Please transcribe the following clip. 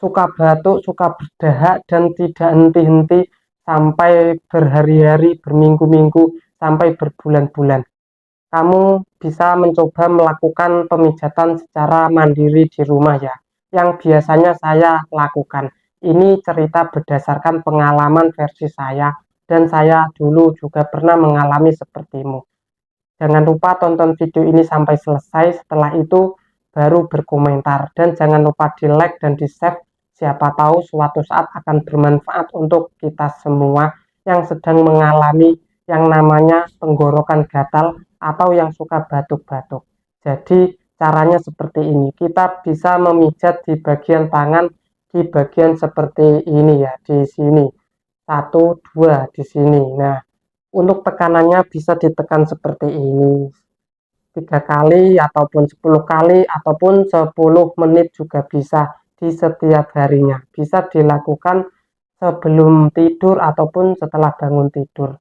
suka batuk, suka berdahak, dan tidak henti-henti sampai berhari-hari, berminggu-minggu, sampai berbulan-bulan. Kamu bisa mencoba melakukan pemijatan secara mandiri di rumah ya, yang biasanya saya lakukan. Ini cerita berdasarkan pengalaman versi saya, dan saya dulu juga pernah mengalami sepertimu. Jangan lupa tonton video ini sampai selesai, setelah itu baru berkomentar. Dan jangan lupa di like dan di save, siapa tahu suatu saat akan bermanfaat untuk kita semua yang sedang mengalami yang namanya tenggorokan gatal atau yang suka batuk-batuk. Jadi caranya seperti ini, kita bisa memijat di bagian tangan, di bagian seperti ini ya, di sini. 1, 2 di sini. Nah, untuk tekanannya bisa ditekan seperti ini 3 kali ataupun 10 kali ataupun 10 menit juga bisa di setiap harinya. Bisa dilakukan sebelum tidur ataupun setelah bangun tidur.